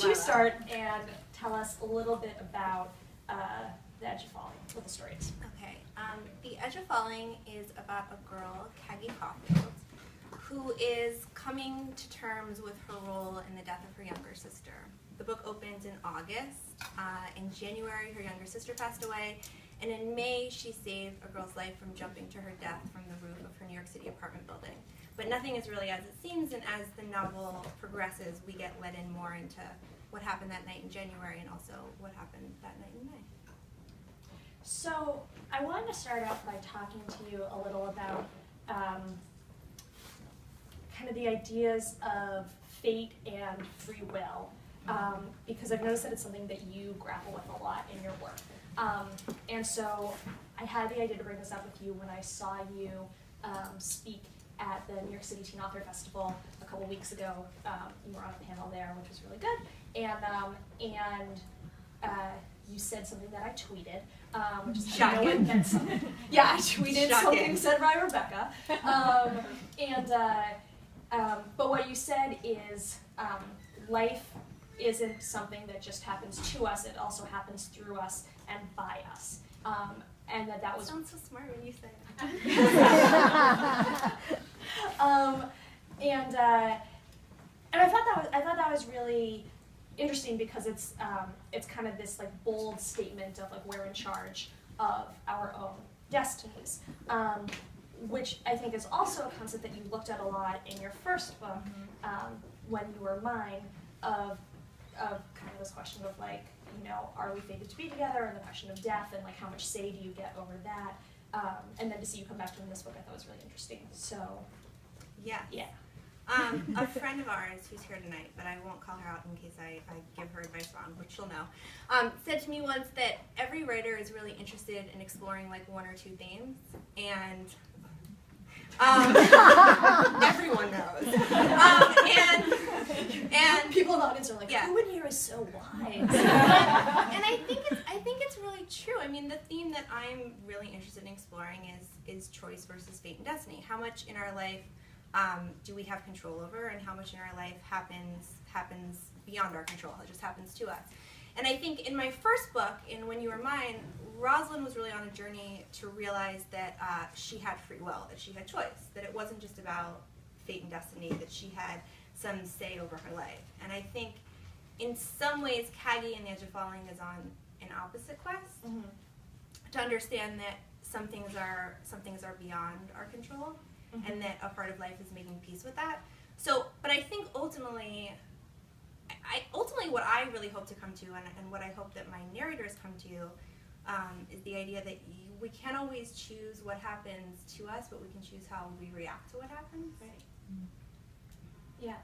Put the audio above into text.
you start and tell us a little bit about The Edge of Falling, what the story is. Okay. The Edge of Falling is about a girl, Kaggy Caulfield, who is coming to terms with her role in the death of her younger sister. The book opens in August. In January, her younger sister passed away. And in May, she saved a girl's life from jumping to her death from the roof of her New York City apartment building. But nothing is really as it seems, and as the novel progresses, we get led in more into what happened that night in January and also what happened that night in May. So I wanted to start off by talking to you a little about kind of the ideas of fate and free will, because I've noticed that it's something that you grapple with a lot in your work. And so I had the idea to bring this up with you when I saw you speak at the New York City Teen Author Festival a couple weeks ago. You were on a panel there, which was really good. And you said something that I tweeted, which is shocking. Yeah, I tweeted something said by Rebecca. But what you said is life isn't something that just happens to us, it also happens through us and by us. And that was... Sounds so smart when you say that. And I thought that was really interesting because it's kind of this like bold statement of like we're in charge of our own destinies, which I think is also a concept that you looked at a lot in your first book, When You Were Mine, of kind of this question of like, you know, are we fated to be together, and the question of death, and like how much say do you get over that, and then to see you come back to in this book I thought was really interesting. So yeah. A friend of ours who's here tonight, but I won't call her out in case I give her advice wrong, but she'll know, said to me once that every writer is really interested in exploring like one or two themes, and everyone knows. And people in the audience are like, yeah. Who in here is so wise? And I think it's really true. I mean, the theme that I'm really interested in exploring is choice versus fate and destiny. How much in our life do we have control over, and how much in our life happens beyond our control? It just happens to us. And I think in my first book, in When You Were Mine, Rosalind was really on a journey to realize that she had free will, that she had choice, that it wasn't just about fate and destiny, that she had some say over her life. And I think in some ways, Kaggy in The Edge of Falling is on an opposite quest, to understand that some things are beyond our control, and that a part of life is making peace with that. So, but I think ultimately what I really hope to come to, and what I hope that my narrators come to, is the idea that we can't always choose what happens to us, but we can choose how we react to what happens. Right. Yeah.